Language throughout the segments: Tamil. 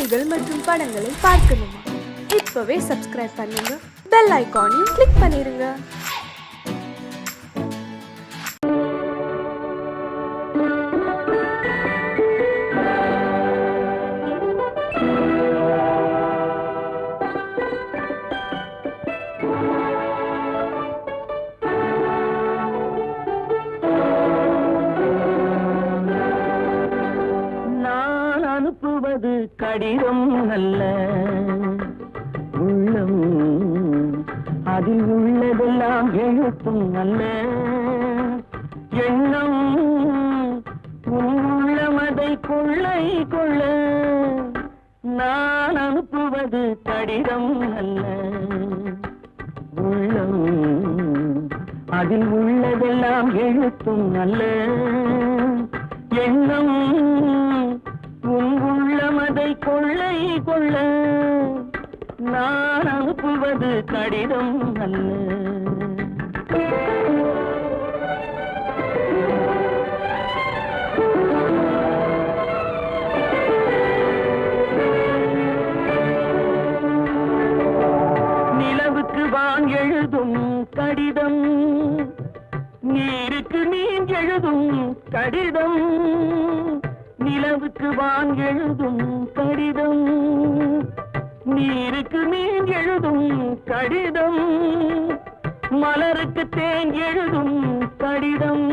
பாடல்கள் மற்றும் படங்களை பார்க்கணுமா? இப்பவே சப்ஸ்கிரைப் பண்ணுங்க, பெல் ஐகானையும் கிளிக் பண்ணிருங்க. அனுப்புவது கடிதம் அல்ல, உள்ளம் அதில் உள்ளதெல்லாம் எழுத்தும் அல்ல. எண்ணம் உள்ளமதை கொள்ளை கொள்ள. நான் அனுப்புவது கடிதம் அல்ல, உள்ளம் அதில் உள்ளதெல்லாம் எழுத்தும் அல்ல. எண்ணம் உள்ளமதை கொள்ளை கொள்ள. நான் அனுப்புவது கடிதம் அல்ல. நிலவுக்கு வான் எழுதும் கடிதம், நீருக்கு நீர் எழுதும் கடிதம். நிலவுக்கு வான் எழுதும் கடிதம், நீருக்கு மீன் எழுதும் கடிதம். மலருக்கு தேன் எழுதும் கடிதம்,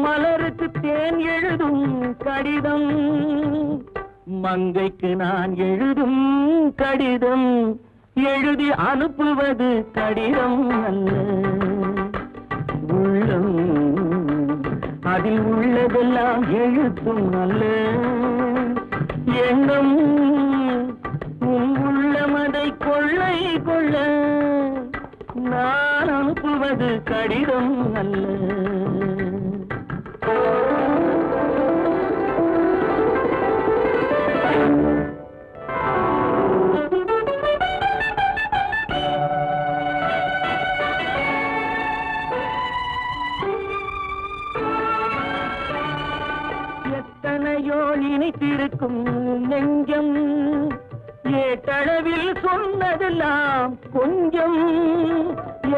மலருக்கு தேன் எழுதும் கடிதம். மங்கைக்கு நான் எழுதும் கடிதம், எழுதி அனுப்புவது கடிதம் அல்ல. உள்ளம் அதில் உள்ளதெல்லாம் எழுத்தும் அல்ல. எண்ணம் உள்ளமதை கொள்ளை கொள்ள. நான் அனுப்புவது கடிதம் அல்ல. எத்தனையோ நினைத்திருக்கும் நெஞ்சம், ஏட்டளவில் சொன்னதெல்லாம் கொஞ்சம்.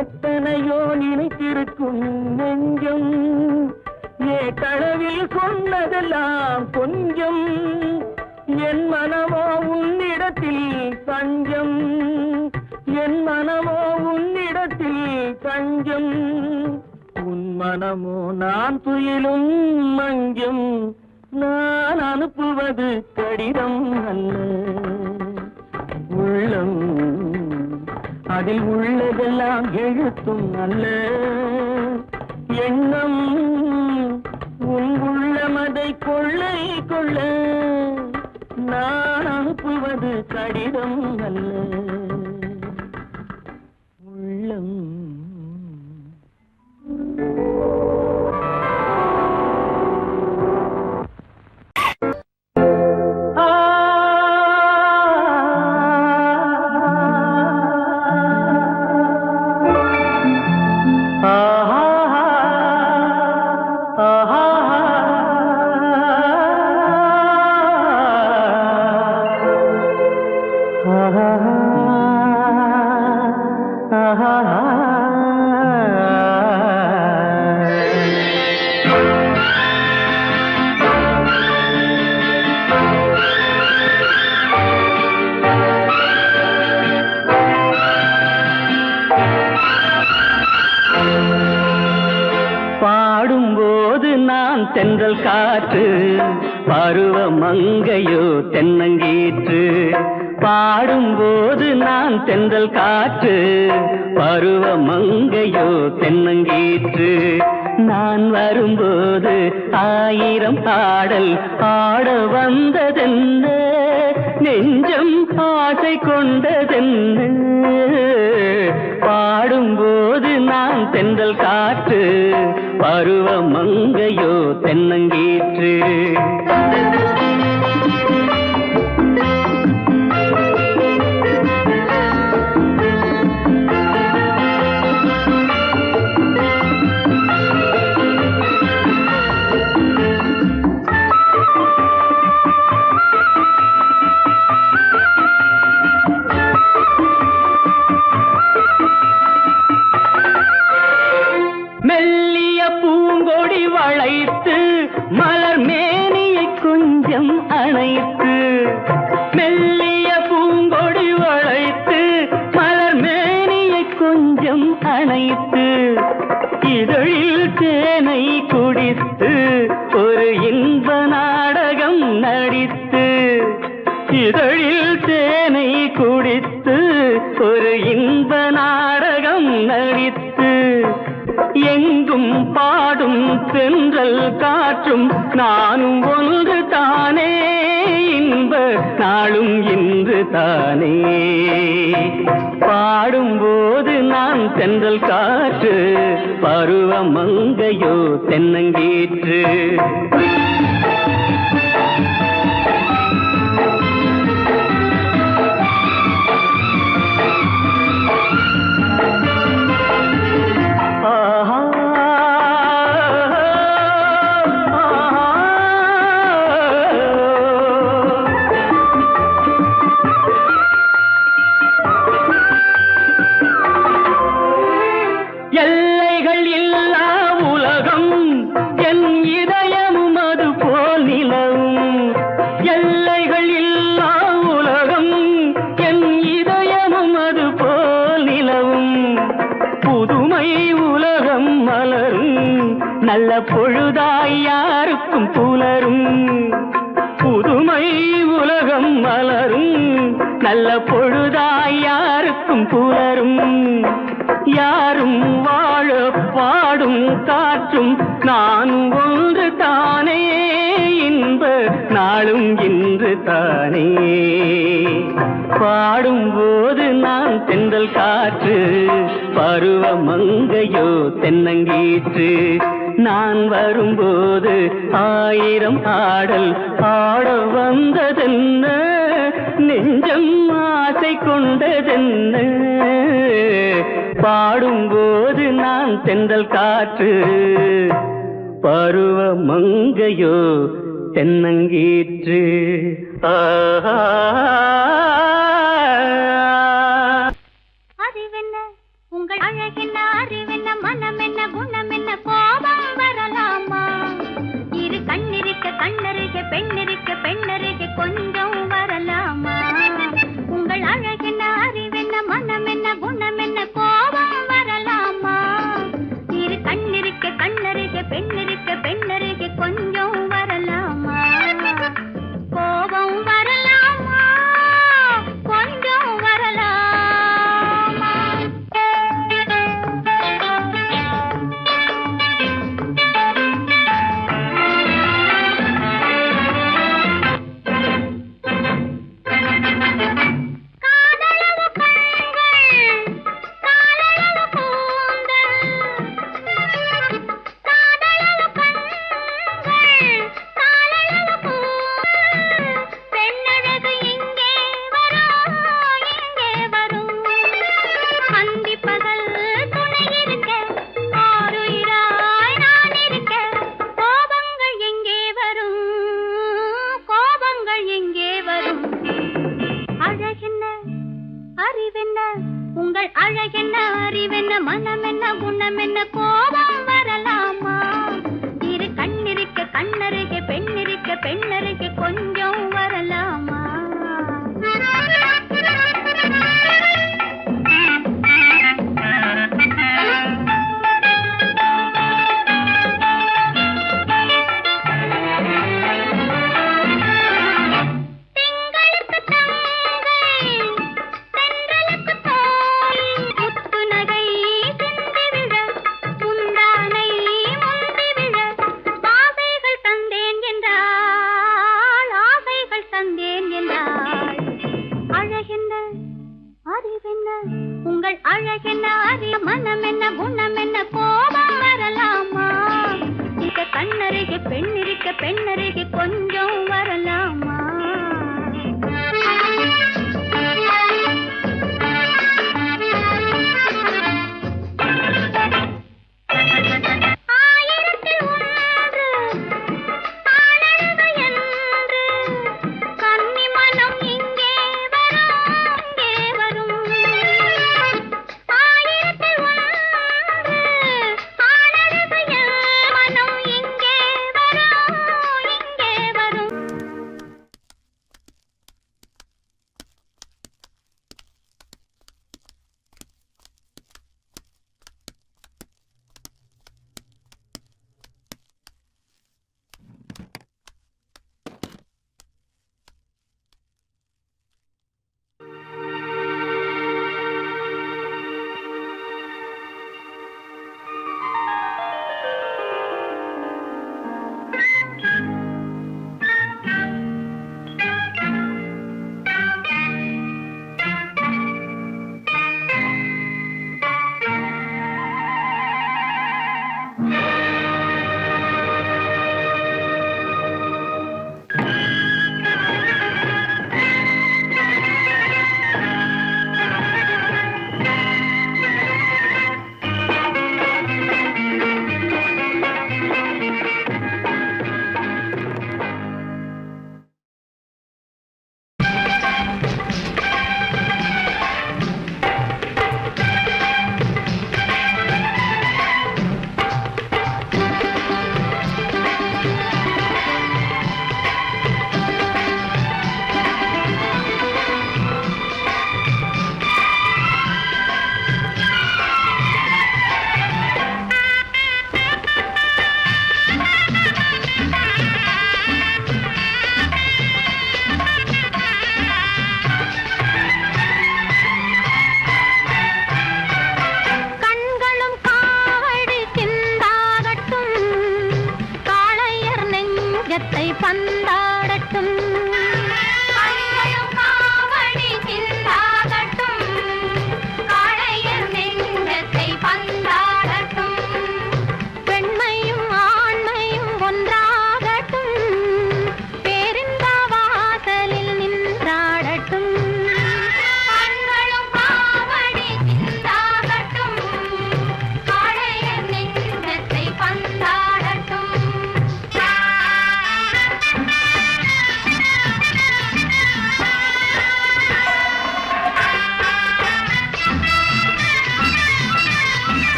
எத்தனையோ நினைத்திருக்கும் நெஞ்சம், ஏட்டளவில் சொன்னதெல்லாம் கொஞ்சம். என் மனமோ உன்னிடத்தில் தஞ்சம், என் மனமோ உன்னிடத்தில் தஞ்சம். உன் மனமோ நான் துயிலும் மஞ்சம். நான் அனுப்புவது கடிதம் அல்ல, உள்ளம் அதில் உள்ளதெல்லாம் எழுத்தும் அல்ல. எண்ணம் உன் உள்ளமதை கொள்ளை கொள்ள. நான் அனுப்புவது கடிதம் அல்ல, உள்ளம். பாடும்போது நான் தென்றல் காற்று, பருவ மங்கையோ தென்னங்கீற்று. பாடும்போது நான் தென்றல் காற்று, பருவ மங்கையோ தென்னங்கீற்று. நான் வரும்போது ஆயிரம் பாடல் ஆட வந்ததென்ன, நெஞ்சம் ஆசை கொண்டதென்ன. பாடும்போது நான் தென்றல் காற்று, பருவ மங்கையோ தென்னங்கீற்று. அணைத்து மெல்லிய பூங்கொடி வளைத்து மலர் மேனியை கொஞ்சம் அணைத்து இதழில் தேனை குடித்து ஒரு இன்ப நாடகம் நடித்து இதழில் தேனை குடித்து ஒரு இன்ப நாடகம் நடித்து எங்கும் பாடும் தென்றல் காற்றும் நானும் ஒன்று தானே இன்ப நாளும் இன்று தானே பாடும்போது நான் தென்றல் காற்று பருவ மங்கையோ தென்னங்கீற்று எல்லைகள் இல்லா உலகம் என் இதயமும் அது போல் நிலவும் எல்லைகள் இல்லா உலகம் என் இதயமும் அது போல் நிலவும் புதுமை உலகம் மலரும் நல்ல பொழுதாய் யாருக்கும் புலரும் புதுமை உலகம் மலரும் நல்ல பொழுதாய் யாருக்கும் புலரும் யாரும் வாழ பாடும் காற்றும் நானும் ஒன்று தானே இன்ப நாளும் இன்று தானே பாடும்போது நான் தென்றல் காற்று பருவ மங்கையோ தென்னங்கீற்று நான் வரும்போது ஆயிரம் ஆடல் ஆட வந்ததென்ன நெஞ்சம் ஆசை கொண்டதென்ன பாடும்போது நான் தென்றல் காற்று பருவ மங்கையோ தென்னங்கீற்று அறிவென்ன உங்கள் அழகென்ன அறிவென்ன மனம் என்ன குணம் என்ன கோபம் வரலாமா இரு கண்ணிருக்க கண்ணருக பெண்ணிருக்க பெண்ணருக கொஞ்சம் வரலாமா உங்கள் அழகென்ன அறிவென்ன மனம் என்ன குணம் என்ன கோபம் வரலாமா இரு கண்ணிருக்க கண்ணருக பெண்ணிருக்க பெண்ணருக கொஞ்சம் வரலாமா கோபம் வரலாமா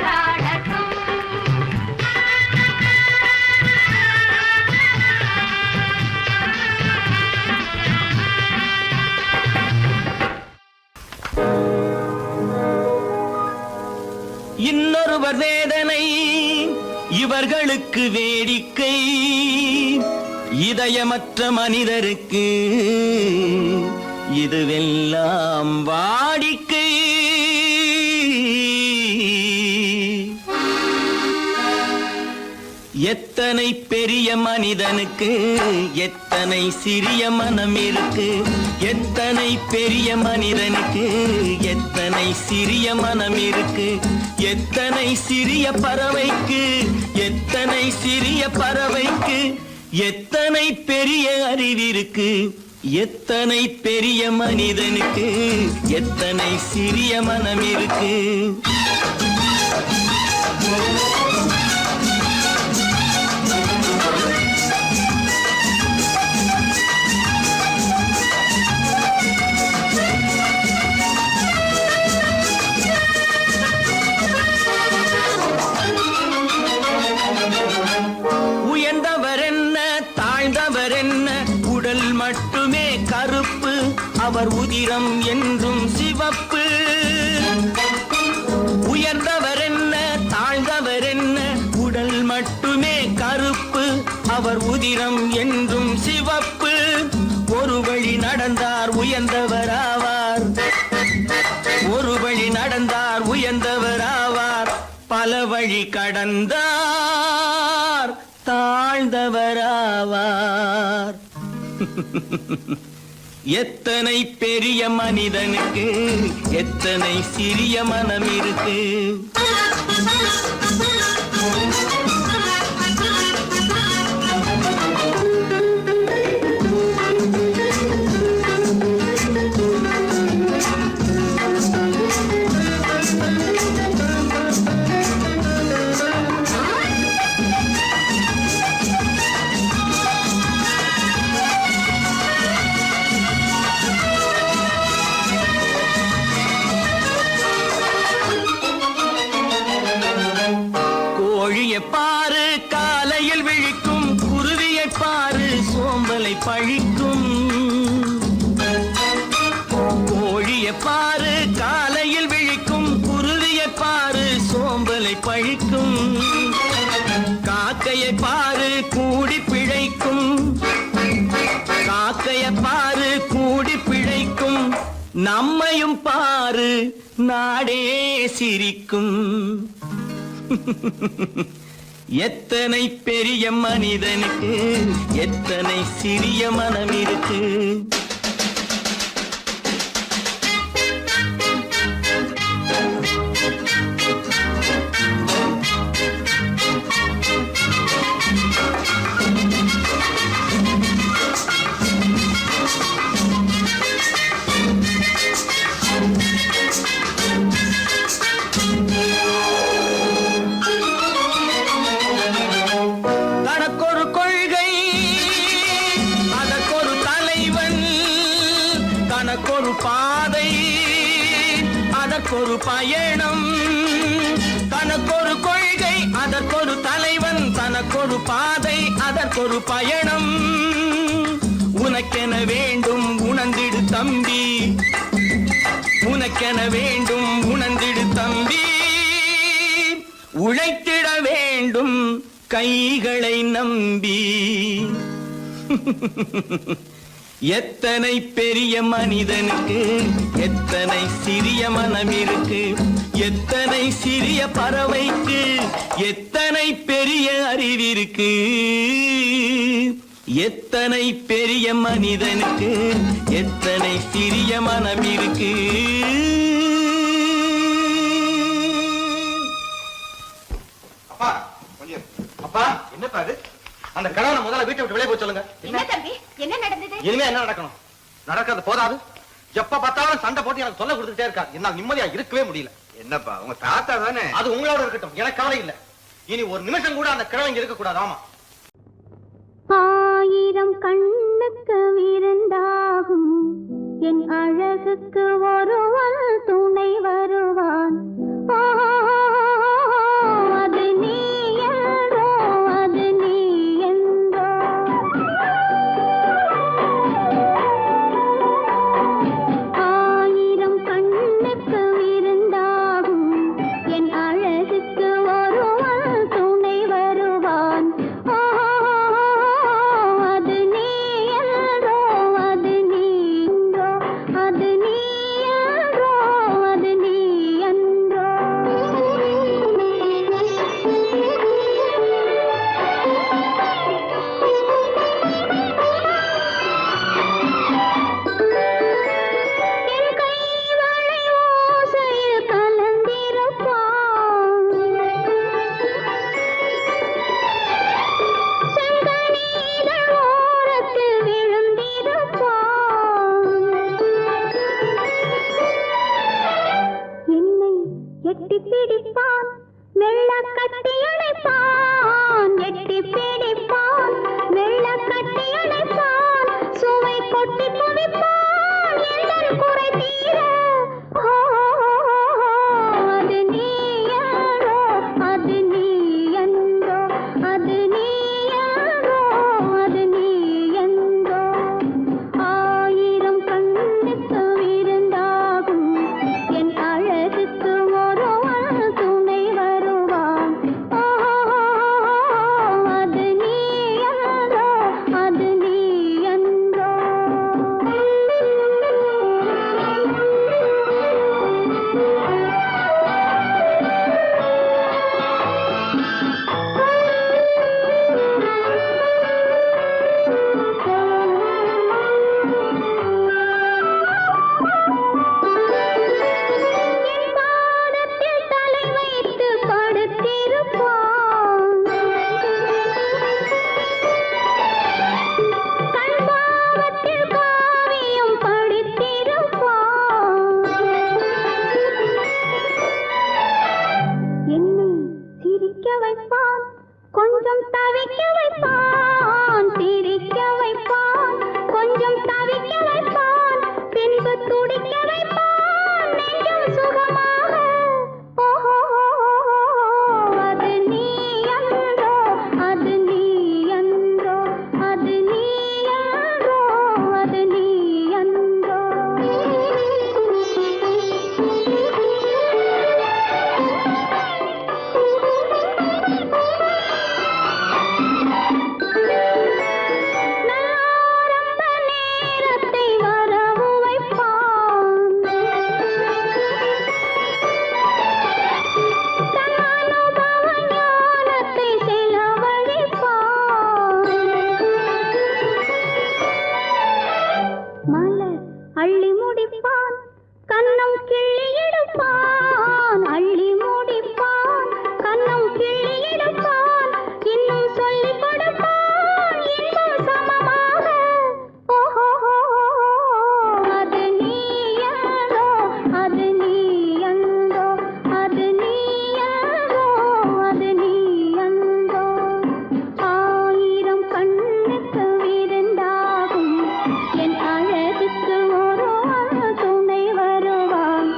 கொண்டாடட்டும். இன்னொருவர் வேதனை இவர்களுக்கு வேடிக்கை, இதயமற்ற மனிதருக்கு இதுவெல்லாம் வாடிக்கை. எத்தனை பெரிய மனிதனுக்கு எத்தனை சிறிய மனம் இருக்கு, எத்தனை பெரிய மனிதனுக்கு எத்தனை சிறிய மனம் இருக்கு, எத்தனை சிறிய பறவைக்கு எத்தனை சிறிய பறவைக்கு எத்தனை பெரிய அறிவிருக்கு, எத்தனை பெரிய மனிதனுக்கு எத்தனை சிறிய மனம் இருக்கு. மட்டுமே கருப்பு, அவர் உதிரம் என்றும் சிவப்பு. உயர்ந்தவர் என்ன தாழ்ந்தவர் என்ன, உடல் மட்டுமே கருப்பு, அவர் உதிரம் என்றும் சிவப்பு. ஒரு வழி நடந்தார் உயர்ந்தவர் ஆவார், ஒரு வழி நடந்தார் உயர்ந்தவர் ஆவார், பல வழி கடந்தார் தாழ்ந்தவர் ஆவார். எத்தனை பெரிய மனிதனுக்கு எத்தனை சிறிய மனம் இருக்கு. பாரு காலையில் விழிக்கும், குருவியை பாரு சோம்பலை பழிக்கும். கோழியை பாரு காலையில் விழிக்கும், குருவியை பாரு சோம்பலை பழிக்கும். காக்கையை பாரு கூடி பிழைக்கும், காக்கையை பாரு கூடி பிழைக்கும். நம்மையும் பாரு நாடே சிரிக்கும். எத்தனை பெரிய மனிதனுக்கு எத்தனை சிறிய மனம் இருக்கு. தனக்கொரு பாதை அதற்கொரு பயணம், தனக்கொரு கொள்கை அதற்கொரு தலைவன், தனக்கொரு பாதை அதற்கொரு பயணம். உனக்கென வேண்டும் உணர்ந்திடு தம்பி, உனக்கென வேண்டும் உணர்ந்திடு தம்பி. உழைத்திட வேண்டும் கைகளை நம்பி. எத்தனை பெரிய மனிதனுக்கு எத்தனை சிறிய மனம் இருக்கு, எத்தனை சிறிய பறவைக்கு எத்தனை பெரிய அறிவிருக்கு, எத்தனை பெரிய மனிதனுக்கு எத்தனை சிறிய மனம் இருக்கு. அப்பா கொஞ்சம், அப்பா என்னப்பா அது? அந்த கணவனை முதல்ல வீட்டை விட்டு வெளியே போய் சொல்லுங்க. என்ன தம்பி, என்ன நடந்தது? இனிமே என்ன நடக்கணும்? நடக்கிறது போதாது, எப்ப பார்த்தாலும் சண்டை போட்டு எனக்கு சொல்ல கொடுத்துட்டே இருக்கா. என்னால் நிம்மதியா இருக்கவே முடியல. என்னப்பா உங்க தாத்தா தானே? அது உங்களோட இருக்கட்டும், எனக்கு கவலை இல்ல. இனி ஒரு நிமிஷம் கூட அந்த கிழவங்க இருக்க கூடாது. ஆமா, ஆயிரம் கண்ணுக்கு விருந்தாகும் என் அழகுக்கு ஒருவன் துணை வருவான். தவிக்க வைப்பான் சிரிக்க வைப்பான் கொஞ்சம் தவிக்க வைப்பான் பின்பு துடிக்க வைப்பான் நெஞ்சம் சுகமாக ஓஹோ அது நீ அன்றோ அது நீ அன்றோ அது நீ அன்றோ அது நீ அன்றோ நாரம்ப நேரத்தை வரவு வைப்பான் தன்னானுபவ ஞானத்தை செலவழிப்பான் மலர் அள்ளி முடிப்பான் கன்னம் கிள்ளி எடுப்பான் அள்ளி முடிப்பான் கன்னம் கிள்ளி எடுப்பான் இன்னும் சொல்லிக் கொடுப்பான் இன்னும் சமமாக ஓஹோ அது நீ அன்றோ அது நீ அன்றோ அது நீ அன்றோ அது நீ அன்றோ ஆயிரம் கண்ணுக்கு விருந்தாகும் என் அழகுக்கு ஒருவன் துணை வருவான்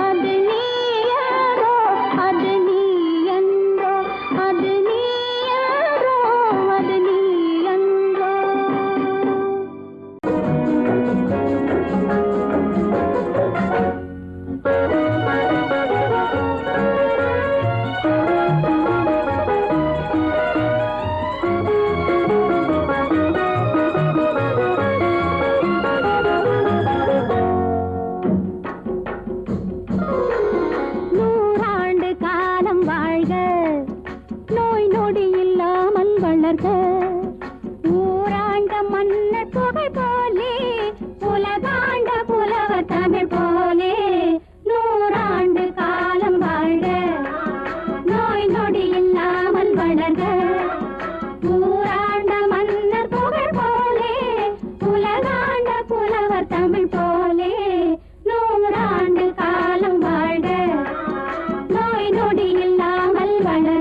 அது நீ அன்றோ அது நீ அன்றோ அது நீ அன்றோ அது நீ அன்றோ நூறாண்டு காலம் வாழ்க நோய் நொடி இல்லாமல் வளர்க ஊராண்ட மன்னர் புகை போலே உலகாண்ட புலவர் தமிழ் போலே நூறாண்டு காலம் வாழ்க நோய் நொடி இல்லாமல் வளர்க ஊராண்ட மன்னர் புகழ் போலே உலகாண்ட புலவர் தமிழ் போலே நூறாண்டு காலம் வாழ்க நோய் நொடி இல்லாமல் வளர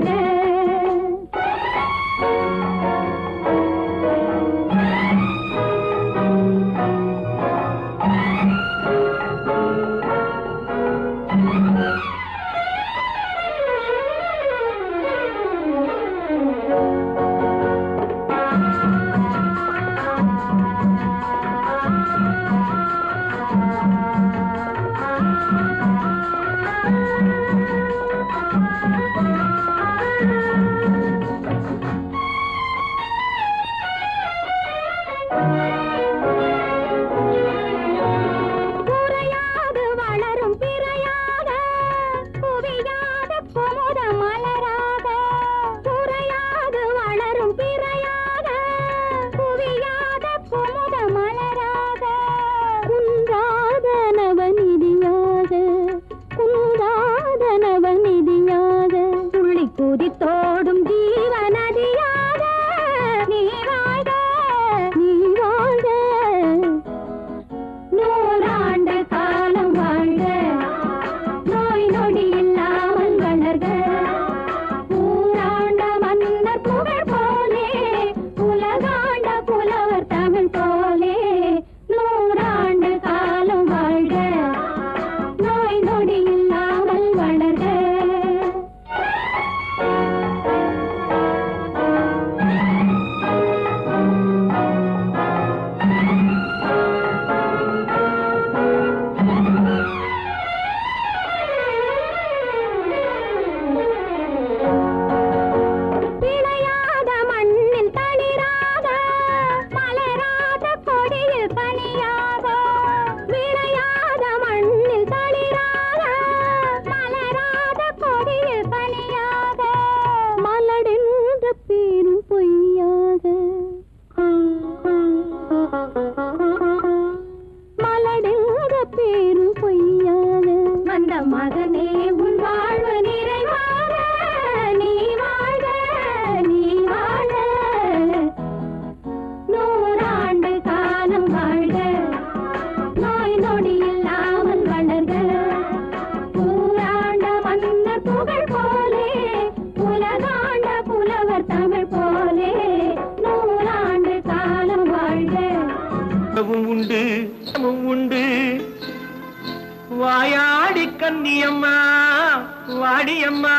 வாடி அம்மா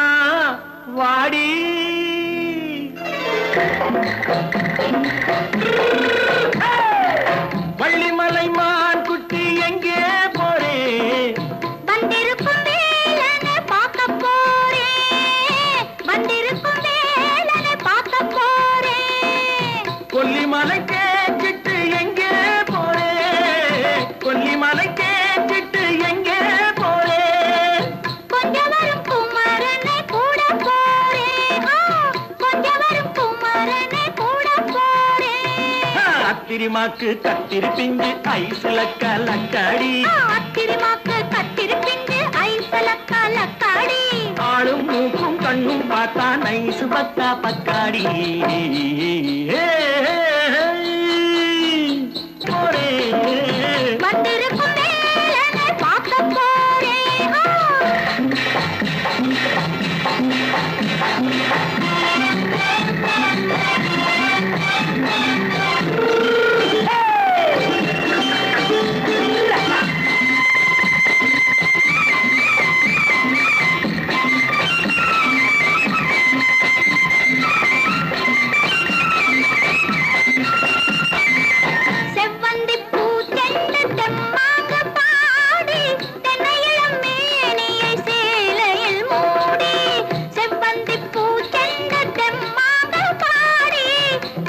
வாடி. வள்ளிமலை மான் குட்டி எங்கே போறே? வந்திருக்கும் வேலனை பார்க்க போறேன், வந்திருக்கும் வேலனை பார்க்க போறேன். கொல்லிமலை கேட்டுட்டு எங்கே போறே? கொல்லிமலை கேட்டுட்டு எங்கே போறே? கொஞ்சம் வரும் குமரனை கூட போறேன், கொஞ்சம் வரும் குமரனை கூட போறேன். அத்திரிமாக்கு கத்திரி பிஞ்சு ஐசுல கலக்காடி, அத்திரிமாக்கு கத்திரி பிஞ்சு ஐசல கலக்காடி. ஆளும் மூக்கும் கண்ணும் பார்த்தா நைசு பக்கா பக்காடி. போரே வந்திருக்கும் வேலனை பார்க்க போறேன். செவ்வந்தி பூ செண்டு தெம்மாக பாடி, தென்னையிளம் மேனியை சேலையில் மூடி. செவ்வந்தி பூ செண்டு தெம்மாக பாடி,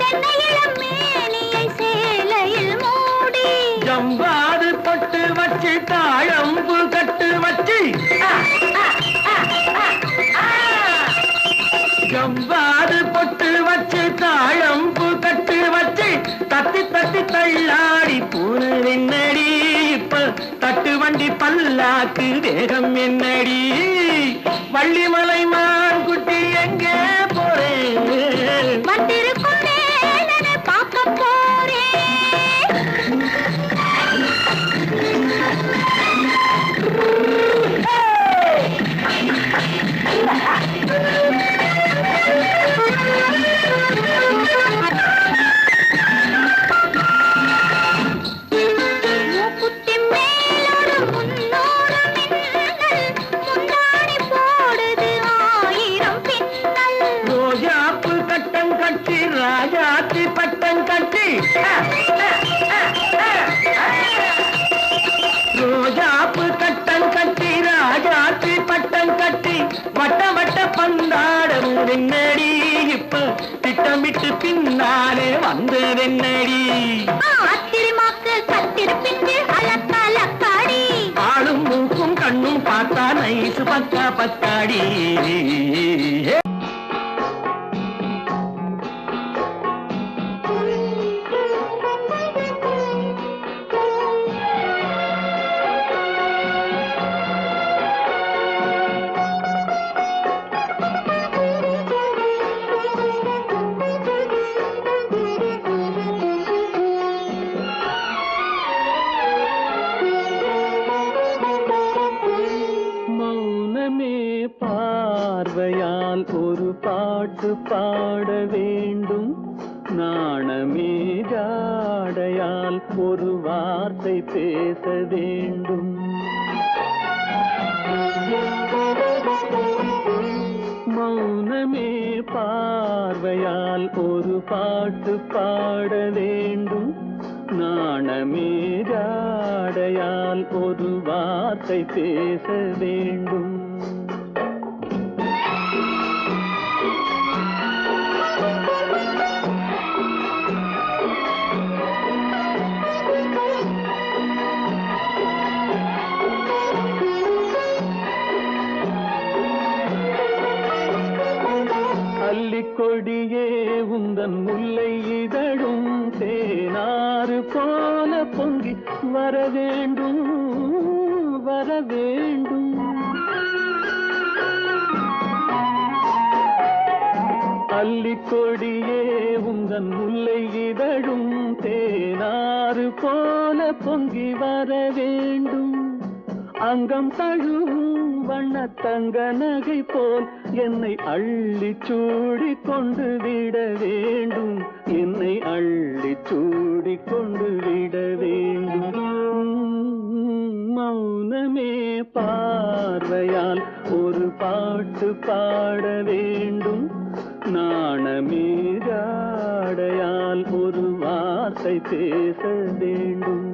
தென்னையிளம் மேனியை சேலையில் மூடி. ஜம்பாது பொட்டு வச்சு தாழம்பு கட்டு வச்சு, ஜம்பாது பொட்டு வச்சு தாழம்பு கட்டு வச்சு, தத்தி தத்தி தள்ளாடி பூனு என்னடி. இப்ப தட்டு வண்டி பல்லாக்கு வேகம் என்னடி. வள்ளிமலை மான் குட்டி எங்கே போறேன்? வந்திருக்கும் வேலனை பார்க்க போறேன். மூக்குத்தி மேலோடு முன்னோடு மின்னல், முந்தாடி போடுது 1000 பின்னல். ரோஜாப்பு கட்டம் கட்டி ராஜாத்தி பட்டம் கட்டி, ரோஜாப்பு கட்டம் கட்டி ராஜாத்தி பட்டம் கட்டி, வட்ட வட்ட பந்தாடம் என்னடி. இப்ப திட்டமிட்டு பின்னாலே வந்ததென்னடி. அத்திரிமாக்கு கத்திரி பிஞ்சு அலக்காடி. ஆளும் மூக்கும் கண்ணும் பார்த்தா நைசு பக்கா பத்தாடி. மௌனமே பார்வையால் ஒரு பாட்டு பாட வேண்டும், நாணமே ஜாடையால் ஒரு வார்த்தை பேச வேண்டும். மௌனமே பார்வையால் ஒரு பாட்டு பாட வேண்டும், நாணமே ஜாடையால் ஒரு வார்த்தை பேச வேண்டும். அல்லிக்கொடியே உந்தன் முல்லை இதழும் தேனாறு போல பொங்கி வர வேண்டும் வர வேண்டும். அல்லிக்கொடியே உந்தன் முல்லை இதழும் தேனாறு போல பொங்கி வர வேண்டும். அங்கம் தழுவும் வண்ணத்தங்க நகை போல் என்னை அள்ளி சூடி கொண்டு விட வேண்டும், என்னை அள்ளி சூடி கொண்டு விட வேண்டும். மௌனமே பார்வையால் ஒரு பாட்டு பாட வேண்டும், நாணமே ஜாடையால் ஒரு வார்த்தை பேச வேண்டும்.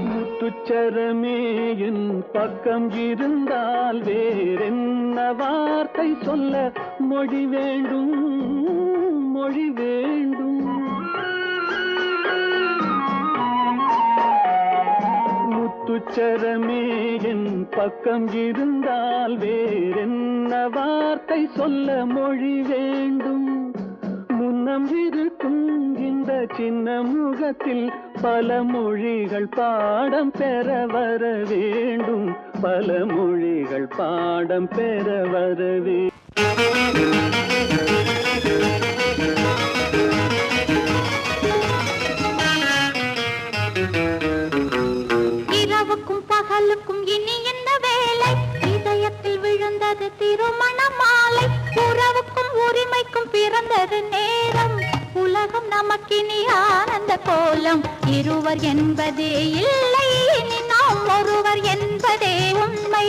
முத்துச்சரமே என் பக்கம் இருந்தால் வேறென்ன வார்த்தை சொல்ல மொழி வேண்டும், மொழி வேண்டும். முத்துச்சரமே என் பக்கம் இருந்தால் வேறென்ன வார்த்தை சொல்ல மொழி வேண்டும். முன்னம் இருக்கும் இந்த சின்ன முகத்தில் பல மொழிகள் பாடம் பெற வர வேண்டும், பல மொழிகள் பாடம் பெற வர இரவுக்கும் பகலுக்கும் இனி என்ன வேலை, இதயத்தில் விழுந்தது திருமண மாலை. உறவுக்கும் உரிமைக்கும் பிறந்தது நேரம், உலகம் நமக்கினி ஆனந்த கோலம். இருவர் என்பதே இல்லை, இனி நாம் ஒருவர் என்பதே உண்மை.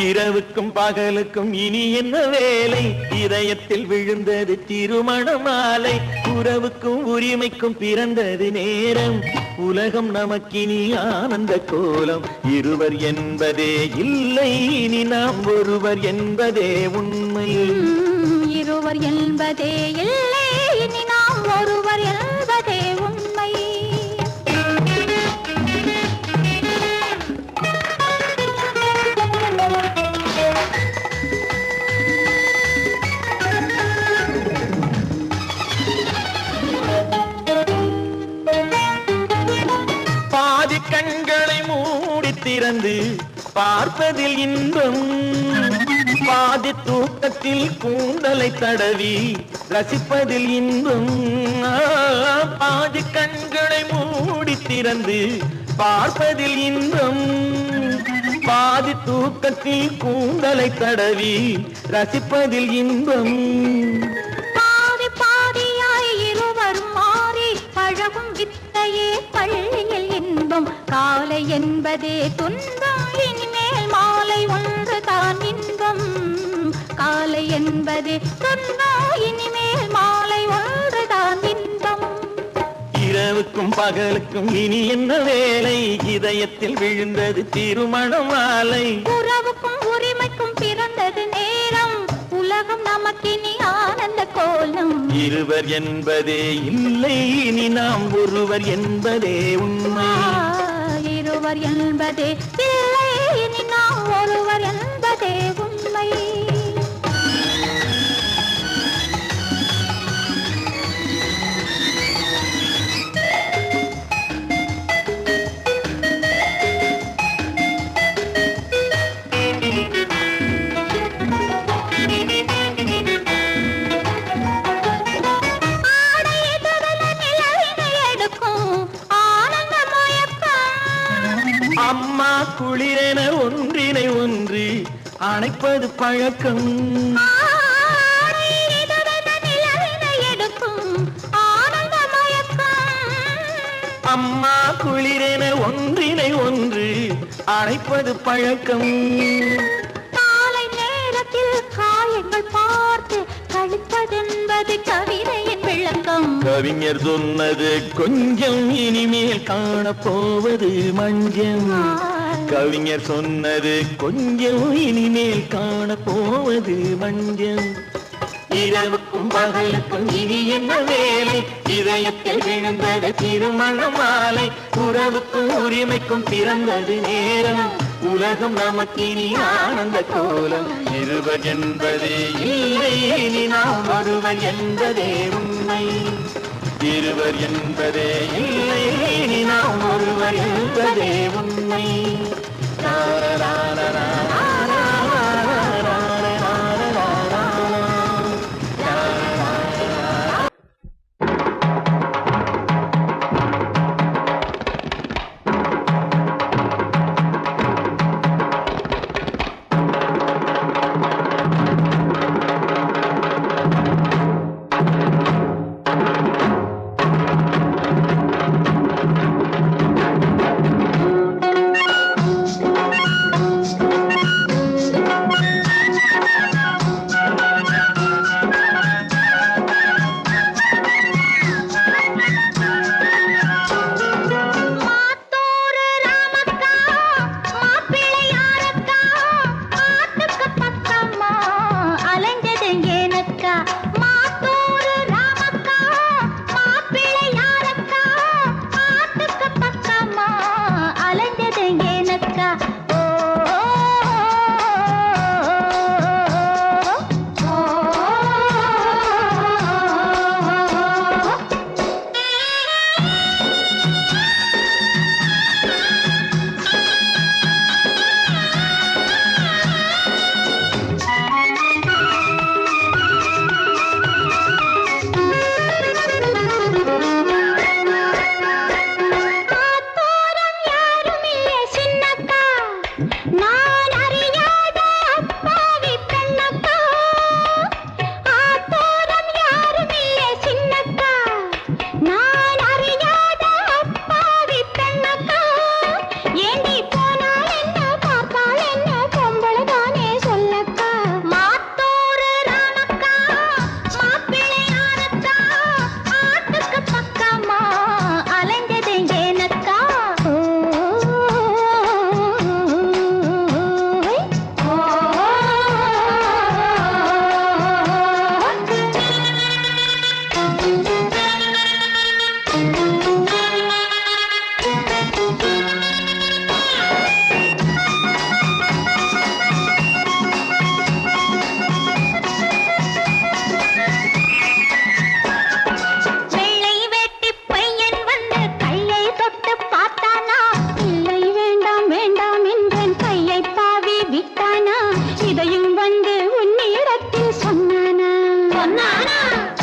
இரவுக்கும் பகலுக்கும் இனி என்ன வேலை, இதயத்தில் விழுந்தது திருமண மாலை. உறவுக்கும் உரிமைக்கும் பிறந்தது நேரம், உலகம் நமக்கினி ஆனந்த கோலம். இருவர் என்பதே இல்லை, இனி நாம் ஒருவர் என்பதே உண்மை. இருவர் என்பதே இல்லை, இனி நாம் ஒருவர் என்பதே உண்மை. பாதி கண்களை மூடி திறந்து பார்ப்பதில் இன்பம், பாதி தூக்கத்தில் கூந்தலை தடவி ரசிப்பதில் இன்பம். பாதி கண்களை மூடி திறந்து பார்ப்பதில் இன்பம், பாதி தூக்கத்தில் கூந்தலை தடவி ரசிப்பதில் இன்பம். பாதி பாதியாய் இருவர் மாறி பழகும் வித்தையே பள்ளியில் இன்பம். காலை என்பதே துன்பம், இனிமேல் மாலை ஒன்று தான் இன்பம். காலை என்பதே துன்பம், இனிமேல் மாலை ஒன்று தான் இன்பம். இரவுக்கும் பகலுக்கும் இனி என்ன வேலை, இதயத்தில் விழுந்தது திருமண மாலை. உறவுக்கும் உரிமைக்கும் பிறந்தது நேரம், உலகம் நமக்கினி ஆனந்த கோலம். இருவர் என்பதே இல்லை, இனி நாம் ஒருவர் என்பதே உண்மை. இருவர் என்பதே இல்லை, இனி நாம் ஒருவர் என்பதே உண்மை. அம்மா குளிரென ஒன்றினை ஒன்று அணைப்பது பழக்கம், அம்மா குளிரென ஒன்றினை ஒன்று அணைப்பது பழக்கம். காலை நேரத்தில் காயங்கள் பார்த்து கழிப்பதென்பது கவிதையின் விளக்கம். கவிஞர் சொன்னது கொஞ்சம், இனிமேல் காணப்போவது மஞ்சம். கவிஞர் சொன்னது கொஞ்சம், இனிமேல் காணப்போவது மஞ்சம். இரவுக்கும் பகலுக்கும் இனி என்ன வேலை, இதயத்தில் விழுந்தது திருமண மாலை. உறவுக்கும் உரிமைக்கும் பிறந்தது நேரம், உலகம் நமக்கினி ஆனந்த கோலம். இருவர் என்பதே இல்லை, இனி நாம் ஒருவர் என்பதே உண்மை. இருவர் என்பதே இல்லை, இனி நாம் ஒருவர் என்பதே உண்மை. நான் அறியாத அப்பாவி பெண்ணக்கா, ஆத்தோரம் யாரும் இல்லை சின்னக்கா. நான் அறியாத அப்பாவி பெண்ணக்கா, ஏண்டி போனால் என்ன பார்த்தால் என்ன பொம்பளைதானே சொல்லக்கா. மாத்தோரு ராமக்கா மாப்பிள்ளையாரக்கா, ஆட்டுக்கு பக்கமா அலைஞ்சது ஏனக்கா. வெள்ளை வேட்டி பையன் வந்து கையை தொட்டு பார்த்தானா, இல்லை வேண்டாம் வேண்டாம் என்றேன் கையை பாவி விட்டானா. இதையும் வந்து உன்னிடத்தில் சொன்னானா.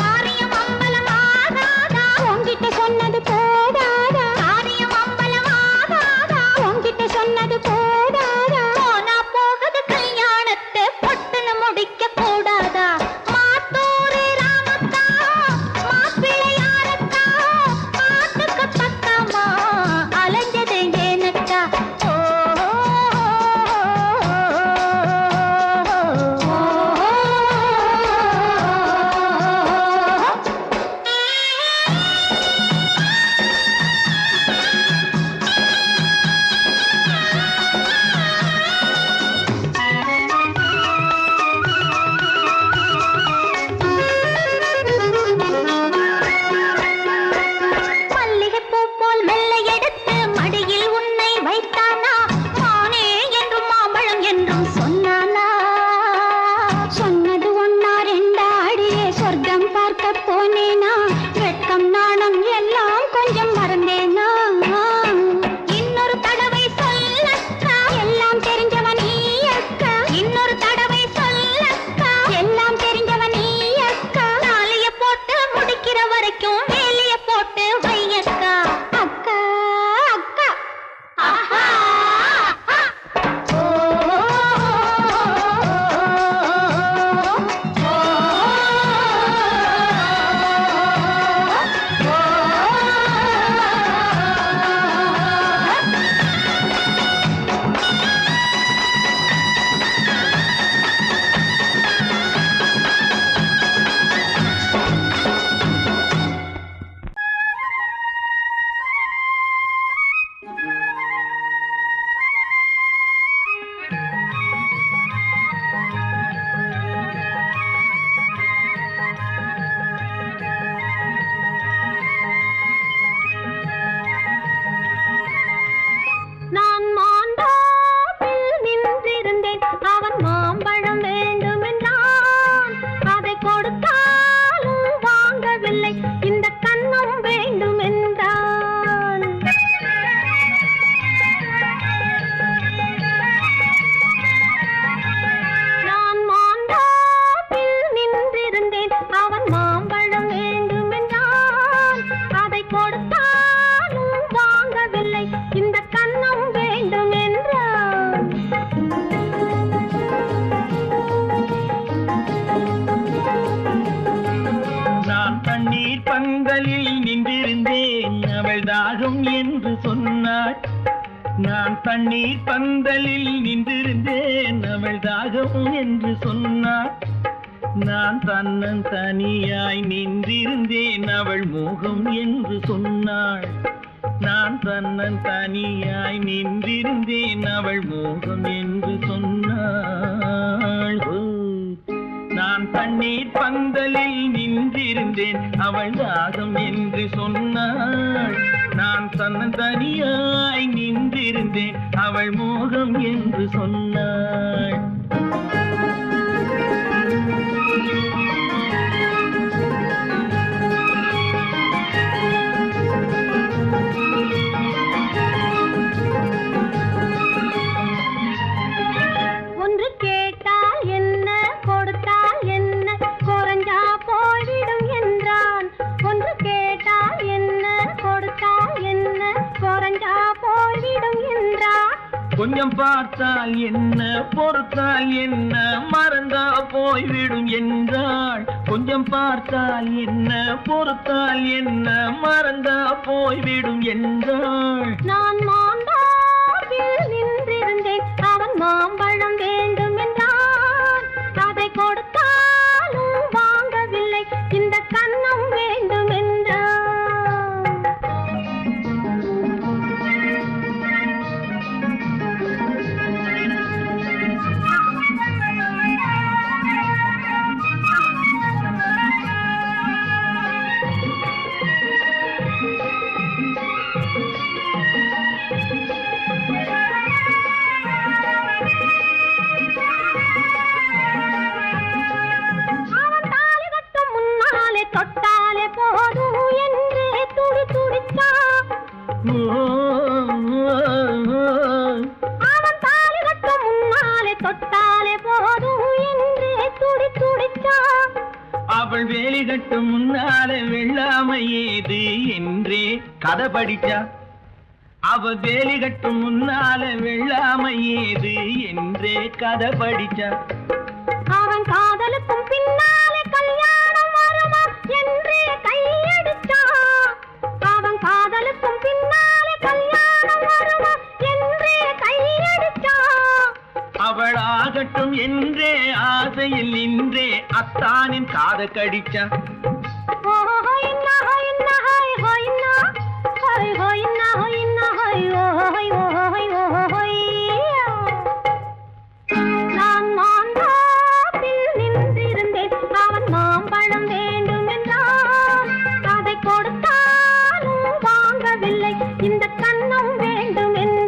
காரியம் அம்பலம் ஆகாதா, உன்கிட்ட சொன்னது போதாதா. காரியம் அம்பலம் ஆகாதா, உன்கிட்ட சொன்னது போதாதா. போனா போகுது கல்யாணத்தை பொட்டுன்னு முடிக்க கூடாதா. மாத்தூரு ராமக்கா மாப்பிள்ளையாரக்கா, ஆட்டுக்கு பக்கமா அலைஞ்சது ஏனக்கா. மல்லிகைப்பூ போல் மெல்ல எடுத்து மடியில் உன்னை வைத்தானா, மானே என்றும் மாம்பழம் என்றும் சொன்னானா. சொன்னது ஒன்னா ரெண்டா அடியே சொர்க்கம் பார்க்க போனேனா, வெட்கம் நாணம் எல்லாம் கொஞ்சம் மறந்தேனா. இன்னொரு தடவை சொல்லக்கா, எல்லாம் தெரிஞ்சவன் நீ அக்கா. இன்னொரு தடவை சொல்லக்கா, எல்லாம் தெரிஞ்சவன் நீ அக்கா. தாலிய போட்டு முடிக்கிற வரைக்கும் வேலிய போட்டு வையக்கா. அக்கா அக்கா ஆஹா நான் மாந்தாப்பில் நின்றிருந்தேன், அவன் மாம்பழம் வேண்டுமென்றான். அதை கொடுத்தாலும் வாங்கவில்லை, இந்த கன்னம் வேண்டும் என்றான். நான் மாந்தாப்பில் நின்றிருந்தேன், அவன் மாம்பழம் வேண்டுமென்றான். அதை கொடுத்தாலும் வாங்கவில்லை, இந்த கன்னம் வேண்டும் என்றான். நான் தண்ணீர் பந்தலில் நின்றிருந்தேன், அவள் தாகம் என்று சொன்னாள். நான் தண்ணீர் பந்தலில் நின்றிருந்தேன், அவள் தாகம் என்று சொன்னாள். நான் தன்னன் தனியாய் நின்றிருந்தேன், அவள் மோகம் என்று சொன்னாள். நான் தன்னன் தனியாய் நின்றிருந்தேன், அவள் மோகம் என்று சொன்னாள். நான் தண்ணீர் பந்தலில் நின்றிருந்தேன், அவள் தாகம் என்று சொன்னாள். நான் தன்னன் தனியாய் நின்றிருந்தேன், அவள் மோகம் என்று சொன்னாள். ஒன்று கேட்டால் என்ன கொடுத்தால் என்ன, குறைஞ்சா போய்விடும் என்றான். ஒன்று கேட்டால் என்ன கொடுத்தால் என்ன, குறைஞ்சா போய்விடும் என்றான். கொஞ்சம் பார்த்து பார்த்தால் என்ன பொறுத்தால் என்ன மறந்தா போய்விடும் என்றாள். கொஞ்சம் பார்த்தால் என்ன பொறுத்தால் என்ன மறந்தா போய்விடும் என்றாள். நான் மாந்தாவில் நின்றிருந்தேன், அவன் மாம்பழம் வேண்டும் என்றான். அதை கொடுத்தாலும் வாங்கவில்லை, இந்த கன்னம் வேண்டும் என்றான். தொட்டாலே போதும் என்றே துடி துடித்தான். அவன் தாலி கட்டும் முன்னாலே தொட்டாலே போதும் என்றே துடி துடித்தான். அவள் வேலி கட்டும் முன்னாலே வெள்ளாமை ஏது என்றே கதை படிச்சா. அவள் வேலி கட்டும் முன்னாலே வெள்ளாமை ஏது என்றே கதை படிச்சா. அவன் காதலுக்கும் பின்னாலே கல்யாணம் வருமா என்றே கையடிச்சான். அவன் காதலுக்கும் பின்னாலே கல்யாணம் வருமா என்றே கையடிச்சான். அவள் ஆகட்டும் என்றே ஆசையில் நின்றே அத்தானின் காத கடிச்சா. நான் மாந்தாப்பில் நின்றிருந்தேன், அவன் மாம்பழம் வேண்டும் என்றான். அதை கொடுத்தாலும் வாங்கவில்லை, இந்த கன்னம் வேண்டும் என்றான்.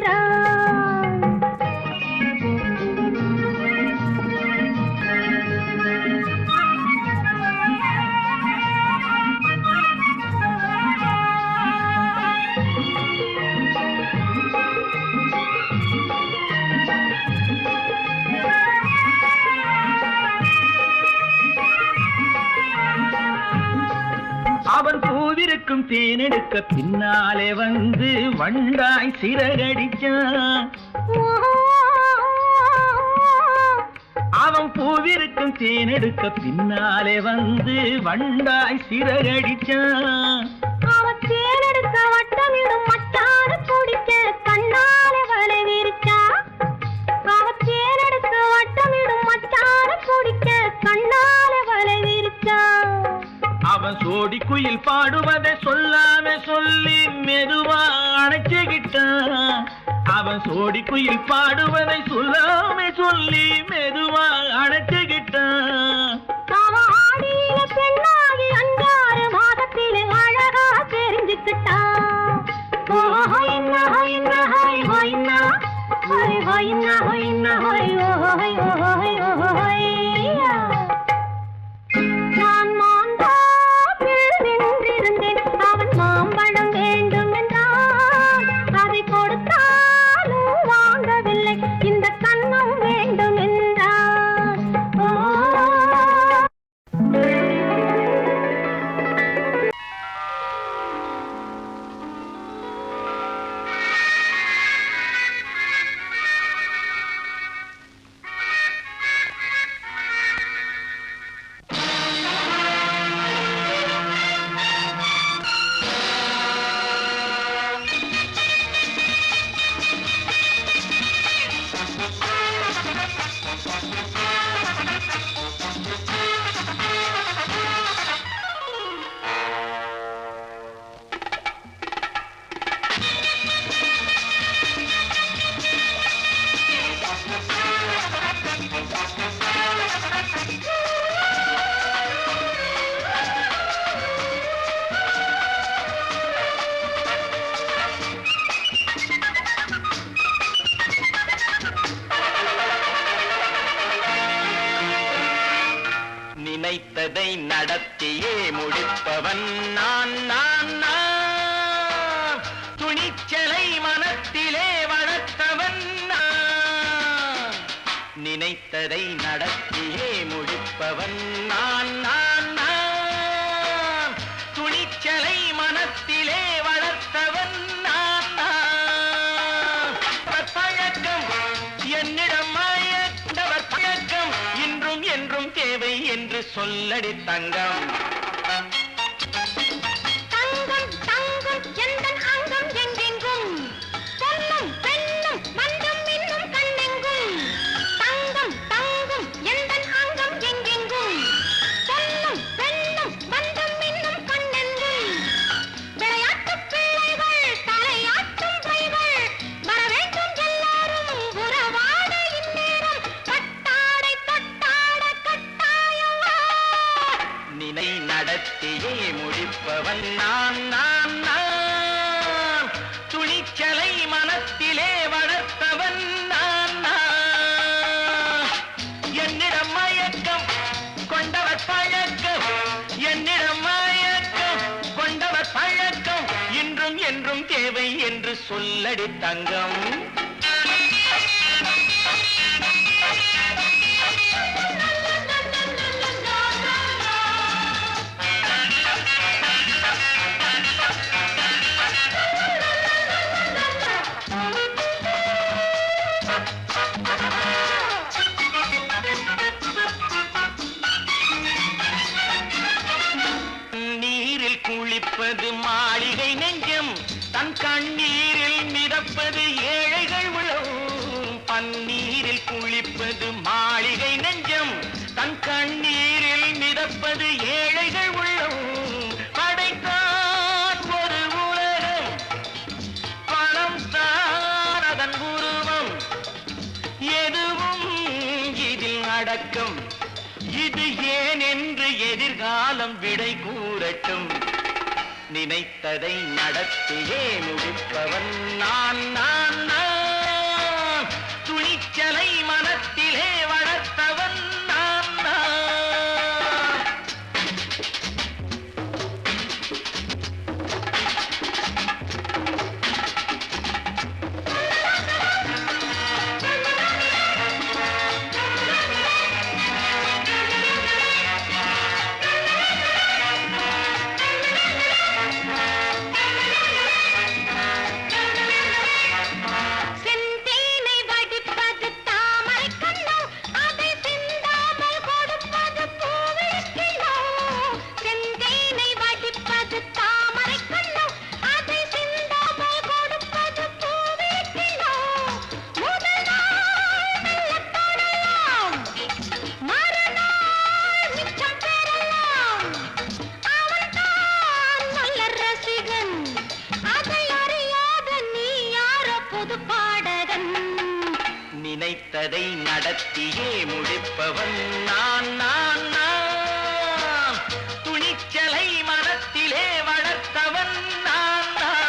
அவன் பூவிருக்கும் தேனெடுக்க பின்னாலே வந்து வண்டாய் சிறகடிச்சான். அவன் பூவிருக்கும் தேனெடுக்க பின்னாலே வந்து வண்டாய் சிறகடிச்சான். அவன் தேனெடுக்க வட்டமிடும் மட்டாறு குடிக்க கண்ணாலே வலை விரிச்சா. அவன் தேனெடுக்க வட்டமிடும் மட்டாறு குடிக்க கண்ணாலே வலை விரிச்சா. அவன் சோடி குயில் பாடுவதை சொல்லாம சொல்லி மெதுவா அணைச்சுக்கிட்டான். அவன் சோடி குயில் பாடுவதை சொல்லாம சொல்லி மெதுவா அணைச்சுக்கிட்டான். அவன் ஆடியில பெண்ணாகி 5-6 மாதத்திலே அழகா தெரிஞ்சுக்கிட்டான். நான் மாந்தாப்பில் நின்றிருந்தேன், அவன் மாம்பழம் வேண்டும் என்றான். அதை கொடுத்தாலும் வாங்கவில்லை, இந்த கன்னம் வேண்டும் என்றான். நினைத்ததை நடத்தியே முடிப்பவன் நான் நான் நான். துணிச்சலை மனத்திலே வளர்த்தவன் நான். நினைத்ததை நடத்தியே முடிப்பவன் நான் நான் நான். துணிச்சலை மனத்திலே வளர்த்தவன் நான் நான். பழக்கம் சொல்லடி தங்கம். தங்கம் தங்கம் எந்தன் அங்கம் எங்கெங்கும் பொன்னும் பெண்ணும் மந்தம் இன்னும் கண்ணெங்கும். தங்கம் தங்கம் எந்தன் அங்கம் எங்கெங்கும் பொன்னும் பெண்ணும் மந்தம் இன்னும் கண்ணெங்கும். விளையாட்டு பிள்ளைகள் தலையாட்டும் பைகள் வர வேண்டும் எல்லாரும் உறவாட இந்நேரம் கட்டாடை தொட்டாட கட்டாயவா. நினை நடத்தியே முடிப்பவன் நான் நான் நான். துணிச்சலை மனத்திலே வளர்த்தவன் நான் நான். என்னிடம் மயக்கம் கொண்டவர் பழக்கம், என்னிடம் மயக்கம் கொண்டவர் பழக்கம் இன்றும் என்றும் தேவை என்று சொல்லடி தங்கம். நீரில் குளிப்பது மாளிகை நெஞ்சம், தன் கண்ணீரில் மிதப்பது ஏழைகள் உளவும். பன்னீரில் குளிப்பது மாளிகை நெஞ்சம், தன் கண்ணீரில் மிதப்பது ஏழைகள் உள்ளவும். படைத்தான் ஒரு உலகம், பணம் தான் அதன் உருவம், எதுவும் இதில் அடக்கம். இது ஏன் என்று எதிர்காலம் விடை கூறட்டும். நினைத்ததை நடத்தியே முடிப்பவன் நான் நான் நான். துணிச்சலை மனத்திலே வளர்த்தவன் நான் நான். செந்தேனை வடிப்பது தாமரை கண்ணோ, அதை சிந்தாமல் கொடுப்பது பூவிழிக்கிழோ. செந்தேனை வடிப்பது தாமரை கண்ணோ, அதை சிந்தாமல் கொடுப்பது பூவிழிக்கிழோ. முதல் நாள் மெல்லத் தொடலாம், மறுநாள் மிச்சம் பெறலாம். அவன்தான் நல்ல ரசிகன், அதை அறியாத நீ யாரோ புது பாடகன். நினைத்ததை நடத்தியே முடிப்பவன் நான் நான் நான். துணிச்சலை மனத்திலே வளர்த்தவன் நான் நான்.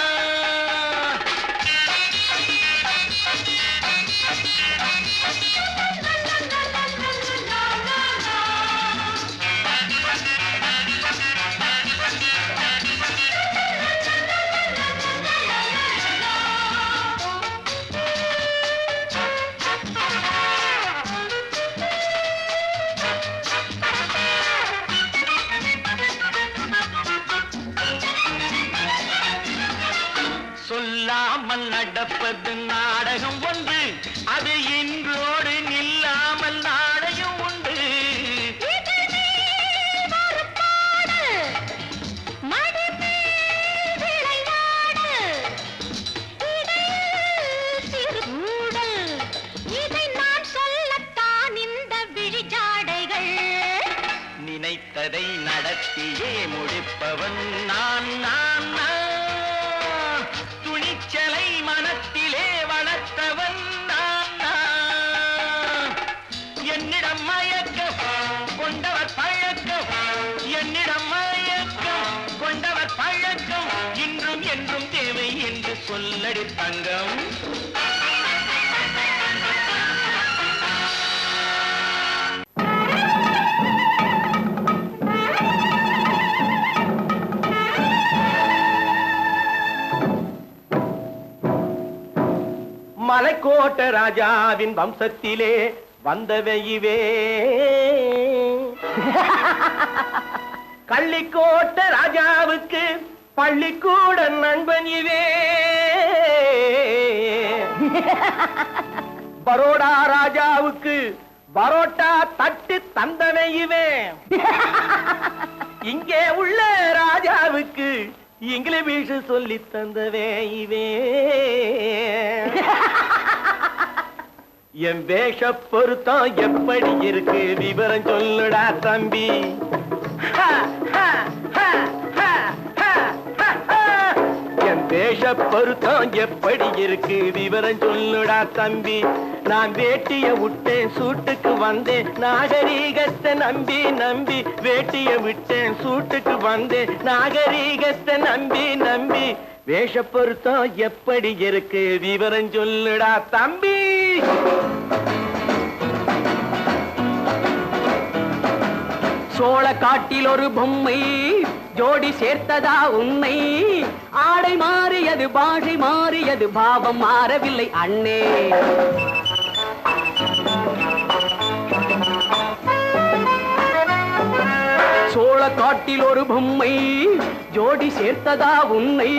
சொல்லாமல் நடப்பது நாடகம் ஒன்று, அது இன்றோடு நில்லாமல் நாளையும் உண்டு. இதழ் மேல் ஒரு பாடு, மடி மேல் விளையாடு, இடையில் சிறு ஊடல், இதை நான் சொல்லத்தான் இந்த விழிஜாடைகள். நினைத்ததை நடத்தியே முடிப்பவன் நான் நான் நான். துணிச்சலை மனத்திலே வளர்த்தவன் நான் நான். என்னிடம் மயக்கம் கொண்டவர் பழக்கம், என்னிடம் மயக்கம் கொண்டவர் பழக்கம் இன்றும் என்றும் தேவை என்று சொல்லடி தங்கம். மலைக்கோட்ட ராஜாவின் வம்சத்திலே வந்தவையுவே, கள்ளிக்கோட்ட ராஜாவுக்கு பள்ளிக்கூட நண்பன் இவே. பரோடா ராஜாவுக்கு பரோட்டா தட்டு தந்தனையுவே இங்கே உள்ள ராஜாவுக்கு இங்கிலீஷ் சொல்லி தந்தவே இவே என் வேஷ பொருத்தம் எப்படி இருக்கு விவரம் சொல்லுடா தம்பி என் வேஷ பொருத்தம் எப்படி இருக்கு விவரம் சொல்லுடா தம்பி நான் வேட்டிய விட்டேன் சூட்டுக்கு வந்தேன் நாகரீகத்தை நம்பி நம்பி வேட்டிய விட்டேன் சூட்டுக்கு வந்தேன் நாகரீகத்தை நம்பி நம்பி வேஷ பொருத்தம் எப்படி இருக்கு விவரம் சொல்லுடா தம்பி சோழ காட்டில் ஒரு பொம்மை ஜோடி சேர்த்ததா உண்மை ஆடை மாறியது பாஷை மாறியது பாவம் மாறவில்லை அண்ணே சோழ காட்டில் ஒரு பொம்மை ஜோடி சேர்த்ததா உண்மை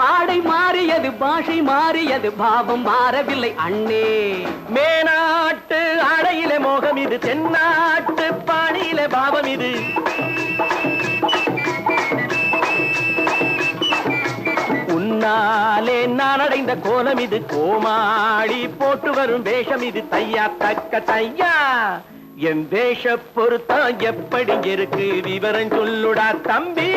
ஆடை மாறியது பாஷை மாறியது பாவம் மாறவில்லை அண்ணே மேனாட்டு ஆடையில மோகம் இது தென்னாட்டு பாணியில பாவம் இது உன்னாலே நான் அடைந்த கோலம் இது கோமாளி போட்டு வரும் வேஷம் இது தையா தக்க தையா என் வேஷ பொருத்தம் எப்படி இருக்கு விவரம் சொல்லுடா தம்பி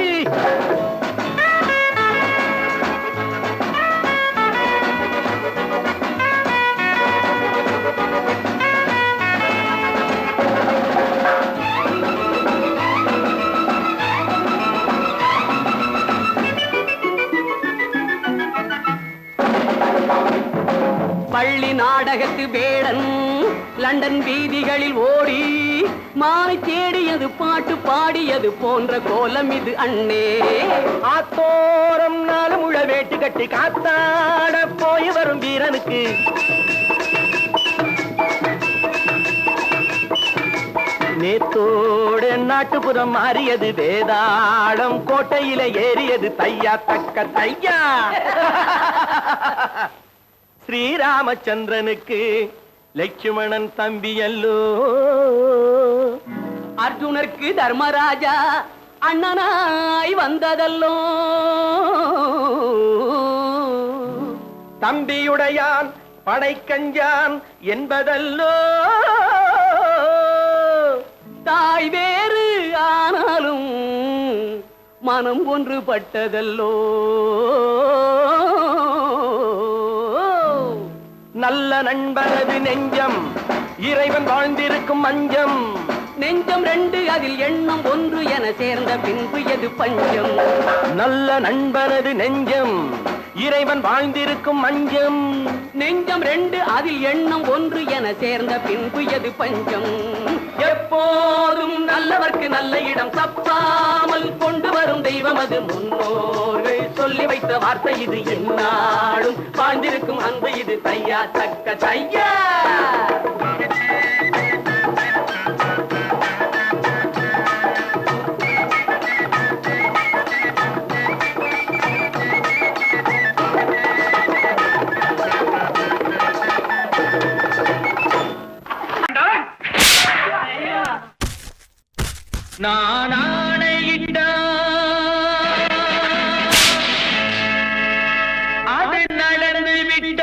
பள்ளி நாடகத்து வேடன் லண்டன் வீதிகளில் ஓடி மாலை தேடியது பாட்டு பாடியது போன்ற கோலம் இது அண்ணே ஆத்தோரம் நாலு முழ வேட்டு கட்டி காத்தாட போய் வரும் வீரனுக்கு நேத்தோடு நாட்டுப்புறம் மாறியது வேதாளம் கோட்டையில ஏறியது தையா தக்க தையா ஸ்ரீராமச்சந்திரனுக்கு லட்சுமணன் தம்பி அல்லோ அர்ஜுனருக்கு தர்மராஜா அண்ணனாய் வந்ததல்லோ தம்பியுடையான் படைக்கஞ்சான் என்பதல்லோ தாய் வேறு ஆனாலும் மனம் ஒன்றுபட்டதல்லோ நல்ல நண்பனது நெஞ்சம் இறைவன் வாழ்ந்திருக்கும் மஞ்சம் நெஞ்சம் ரெண்டு அதில் எண்ணம் ஒன்று என சேர்ந்த பின்பு எது பஞ்சம் நல்ல நண்பனது நெஞ்சம் இறைவன் வாழ்ந்திருக்கும் மஞ்சம் நெஞ்சம் ரெண்டு அதில் எண்ணம் ஒன்று என சேர்ந்த பின்பு எது பஞ்சம் எப்போதும் நல்லவர்க்கு நல்ல இடம் தப்பாமல் கொண்டு வரும் தெய்வம் அது முன்னோர்கள் சொல்லி வைத்த வார்த்தை இது எந்நாளும் வாழ்ந்திருக்கும் அன்பு இது தையா தக்க தையா நான் ஆணையிட்ட அது நடந்து விட்ட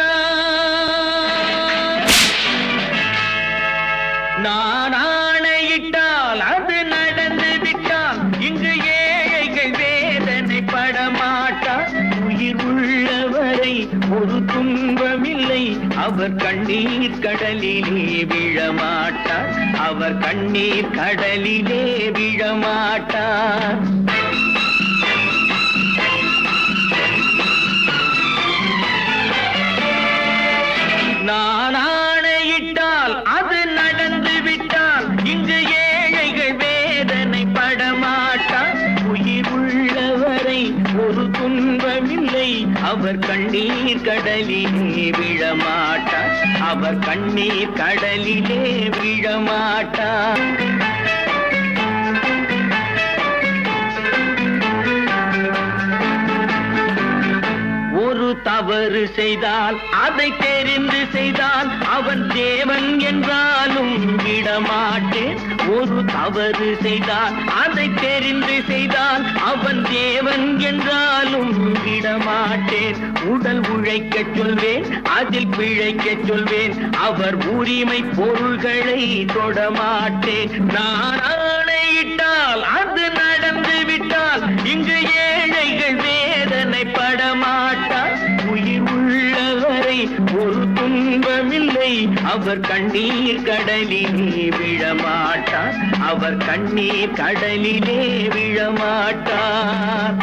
நான் ஆணையிட்டால் அது நடந்து விட்டால் இங்கு ஏழைகள் வேதனை படமாட்டார் உயிர் உள்ளவரை ஒரு துன்பமில்லை அவர் கண்ணீர் கடலிலே விழமாட்டார் அவர் கண்ணீர் கடலிலே விழமாட்டார் நான் ஆணையிட்டால் அது நடந்து விட்டால் இங்கு ஏழைகள் வேதனை படமாட்டார் உயிர் உள்ளவரை ஒரு துன்பமில்லை அவர் கண்ணீர் கடலிலே விழமாட்டார் அவர் கண்ணீர் கடலிலே விழமாட்டார் ஒரு தவறு செய்தால் அதை தெரிந்து செய்தால் அவன் தேவன் என்றாலும் மாட்டேன். ஒரு தவறு செய்தால் அதை தெரிந்து செய்தால் அவன் தேவன் என்றாலும் விடமாட்டேன். உடல் உழைக்கச் சொல்வேன், அதில் பிழைக்கச் சொல்வேன். அவர் உரிமை பொருள்களை தொடமாட்டேன். நான் ஆணையிட்டால் அது நடந்து விட்டால் இங்கு ஏழைகள் வேதனை படமாட்டார். உயிர் உள்ளவரை ஒரு துன்பமில்லை. அவர் கண்ணீர் கடலிலே விழமாட்டார். அவர் கண்ணீர் கடலிலே விழமாட்டார்.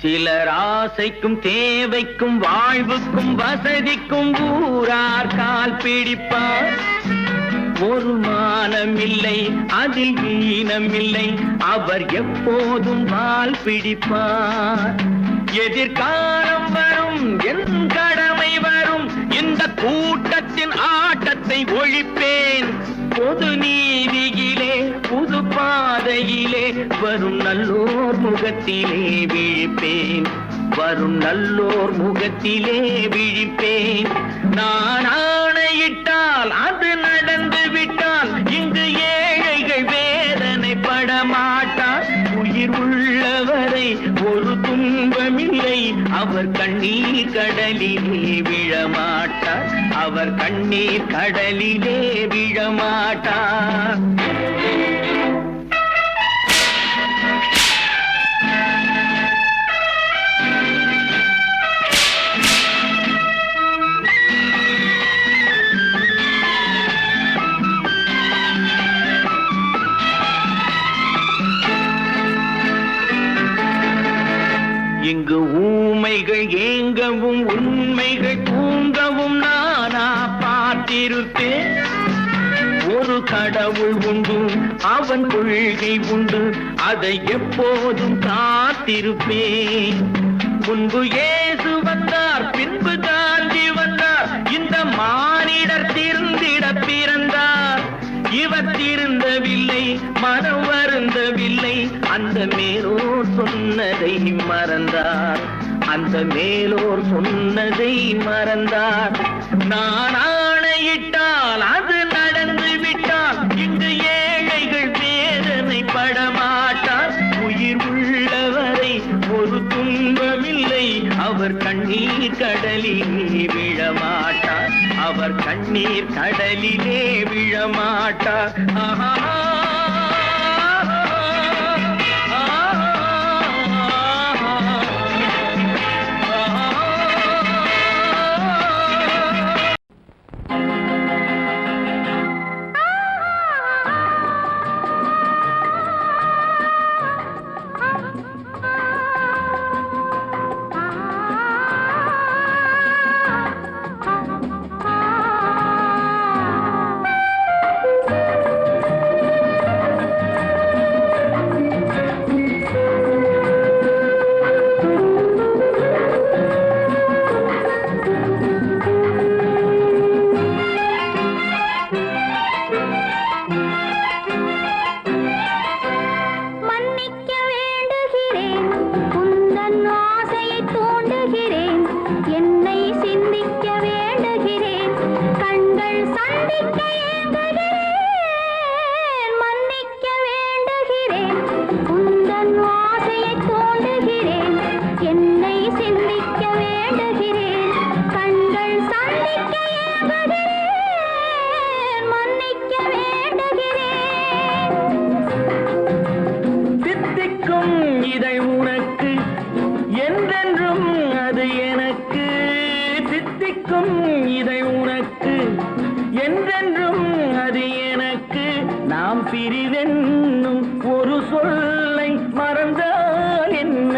சிலர் ஆசைக்கும் தேவைக்கும் வாழ்வுக்கும் வசதிக்கும் ஊரார் கால் பிடிப்பார். ஒரு மானமில்லை, அதில் ஈனமில்லை. அவர் எப்போதும் வால் பிடிப்பார். எதிர்காலம் வரும், என் கடமை வரும். இந்த கூட்டத்தின் ஆட்டத்தை ஒழிப்பேன். பொது நீதியிலே புது பாதையிலே வரும் நல்லோர் முகத்திலே விழிப்பேன். வரும் நல்லோர் முகத்திலே விழிப்பேன். நான் ஆணையிட்டால் அது நடந்து விட்டால் இங்கு ஏழைகள் வேதனை படமாட்டார். உயிர் உள்ளவரை ஒரு துன்பமில்லை. அவர் கண்ணீர் கடலிலே விழமாட்டார். அவர் கண்ணீர் கடலிலே விழமாட்டார். இங்கு ஊமைகள் ஏங்கவும் உண்மைகள் தூங்கவும் நானா பார்த்திருப்பேன். ஒரு கடவுள் உண்டு, அவன் கொள்கை உண்டு, அதை எப்போதும் காத்திருப்பேன். முன்பு இயேசு வந்தார், பின்பு காந்தி வந்தார். இந்த மானிடர் திருந்திட பிறந்தார். இவர் திருந்தவில்லை, மனம் வருந்தவில்லை. அந்த மேலோர் சொன்னதை மறந்தார். அந்த மேலோர் சொன்னதை மறந்தார். நான் ஆணையிட்டால் அது நடந்து விட்டால் இங்கு ஏழைகள் வேதனை படமாட்டார். உயிர் உள்ளவரை ஒரு துன்பமில்லை. அவர் கண்ணீர் கடலிலே விழமாட்டார். அவர் கண்ணீர் கடலிலே விழமாட்டார். ஆஹா. பிரிவென்னும் ஒரு சொல்லை மறந்தால் என்ன?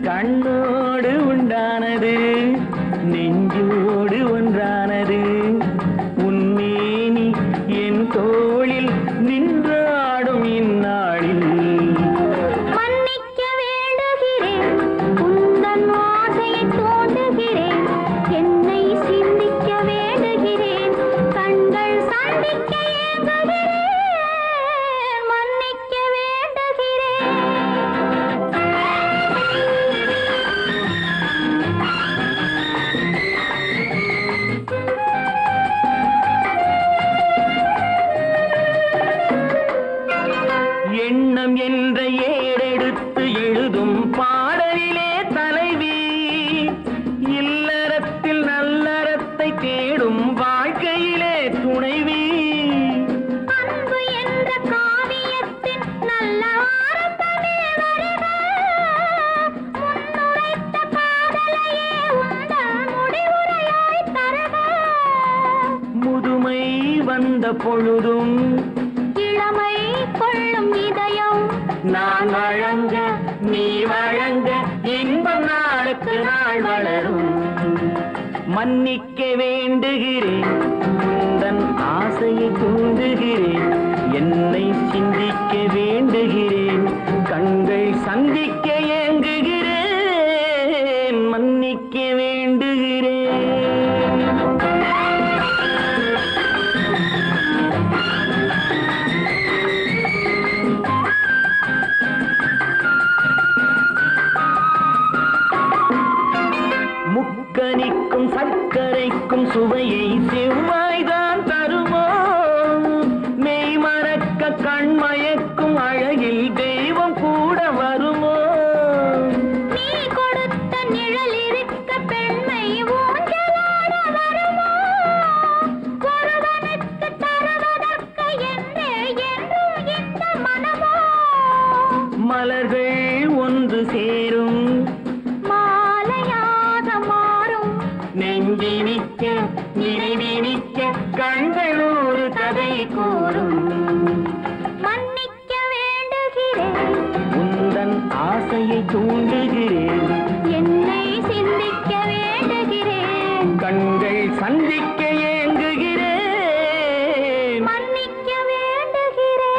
கண்ணோடு உண்டானது நெஞ்சோடு ஒன்றானது. உன்மேனி என் தோளில் நின்றாடும் இந்நாளில் மன்னிக்க வேண்டுகிறேன் உந்தன் ஆசையை தோண்டுகிறேன் என்னை சிந்திக்க வேண்டுகிறேன் கண்கள் சந்திக்க ஏங்குகிறேன் மன்னிக்க வேண்டுகிறேன் எண்ணம் என்ற ஏடெடுத்து எழுதும் பாடலிலே தலைவி இல்லறத்தில் நல்லறத்தை தேடும் வாழ்க்கையிலே துணைவி அன்பு என்ற காவியத்தின் நல்ல வார்த்தையே வருக முன்னுரைத்த காதலையே உந்தன் முடிவுரையாய் தருக முதுமை வந்த பொழுதும் இளமை கொள்ளும் இதயம் நான் வழங்க நீ வழங்க இன்பம் நாளுக்கு நாள் வளரும் மன்னிக்க வேண்டுகிறேன் உந்தன் ஆசையை தூண்டுகிறேன் என்னை சிந்திக்க வேண்டுகிறேன் கண்கள் சந்திக்க ஏங்குகிறேன் மன்னிக்க வேண்டுகிறேன் முக்கனிக்கும் சர்க்கரைக்கும் சுவையை செவ்வாய்தான் தருமோ மெய் மறக்க கண்மயக்கும் அழகில் தெய்வம் கூட வருமோ நீ கொடுத்த நிழல் இருக்க பெண்மை ஊஞ்சலாட வருமோ ஒருவனுக்கு தருவதற்கு என்றே என்றும் இந்த மனமோ மலர்கள் ஒன்று சேரும் மாலையாக மாறும் நெஞ்சினிக்க நினைவினிக்க கண்கள் ஒரு கதை கூறும் மன்னிக்க வேண்டுகிறேன் உந்தன் ஆசையை தூண்டுகிறேன் என்னை சிந்திக்க வேண்டுகிறேன் கண்கள் சந்திக்க ஏங்குகிறேன் மன்னிக்க வேண்டுகிறேன்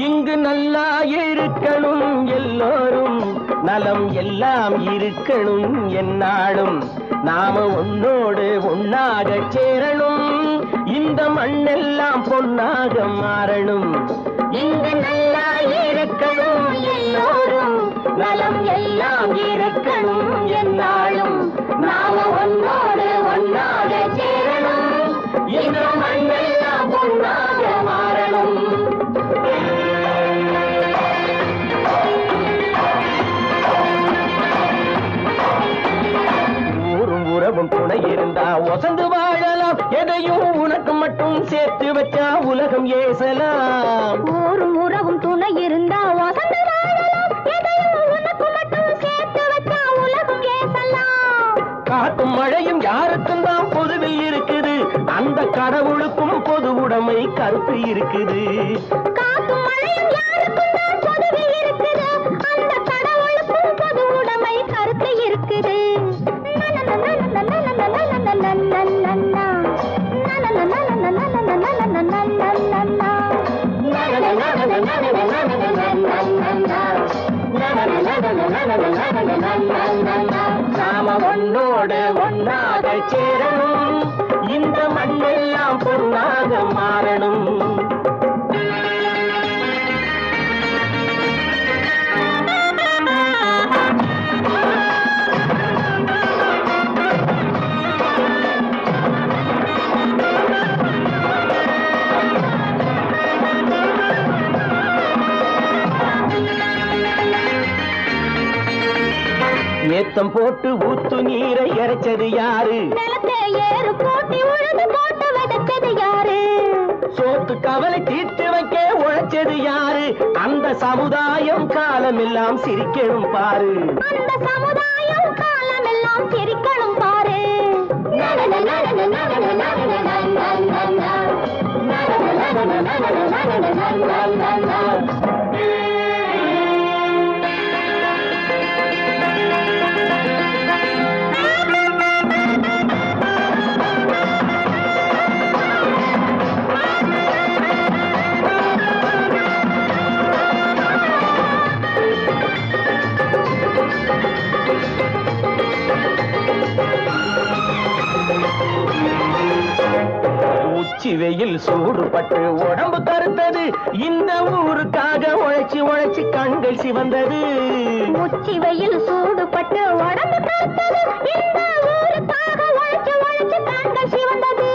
இங்கு நல்லா இருக்கணும் எல்லோரும் நலம் எல்லாம் இருக்கணும் என்னாலும் நாம உன்னோடு ஒன்னாக சேரணும் இந்த மண்ணெல்லாம் பொன்னாக மாறணும் இங்கு நல்லா இருக்கணும் எல்லோரும் நலம் எல்லாம் இருக்கணும் என்னாலும் நாம உன்னோடு ஒன்னாக சேரணும் இந்த மண்ணெல்லாம் பொன்னாக மாறணும் ஊரும் உறவும் துணை இருந்தா ஒசந்து வாழலாம் எதையும் உனக்கு மட்டும் சேர்த்து வச்சா உலகம் ஏசலாம் ஊரும் உறவும் துணை இருந்தா வசந்து வாழலாம் எதையும் உனக்கு மட்டும் சேர்த்து வச்சா உலகம் ஏசலாம் காத்தும் மழையும் யாருக்கும் தான் பொதுவில் இருக்குது அந்த கடவுளுக்கும் பொது உடைமை கருத்து இருக்குது காத்தும் மழையும் யாருக்கும் தான் பொதுவில் இருக்குது அந்த கடவுளுக்கும் பொது உடைமை கருத்து இருக்குது நாம ஒன்னோடு ஒன்னாக சேரணும் இந்த மண்ணெல்லாம் பொன்னாக மாறணும் முத்தம் போட்டு ஊத்து நீரை இறைச்சது யாரு? நிலத்தை ஏறு போட்டி உழுது போட்டு விதைச்சது யாரு? சோத்து கவலை தீர்த்து வைக்க உழைச்சது யாரு? அந்த சமுதாயம் காலமெல்லாம் சிரிக்கணும் பாரு. அந்த சமுதாயம் காலமெல்லாம் சிரிக்கணும் பாரு. உச்சி வெயில் சூடுபட்டு உடம்பு கருத்தது. இந்த ஊருக்காக உழைச்சு உழைச்சு கண்கள் சிவந்தது. உச்சி வெயில் சூடுபட்டு உடம்பு கருத்தது. இந்த ஊருக்காக உழைச்சு உழைச்சு கண்கள் சிவந்தது.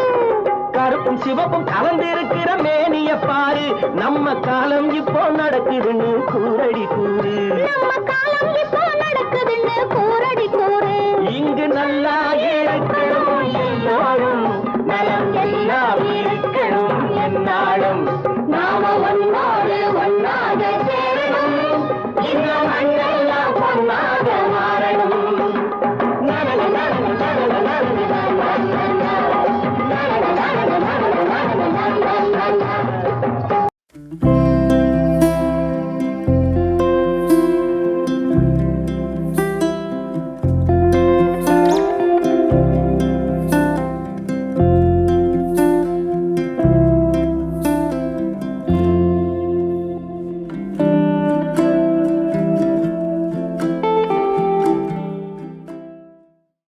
கருப்பும் சிவப்பும் கலந்திருக்கிற மேனிய பாரு. நம்ம காலம் இப்போ நடக்குதுன்னு கூரடி கூறு. நம்ம காலம் இப்போ நடக்குதுன்னு கூரடி கூறு. இங்கு நல்லா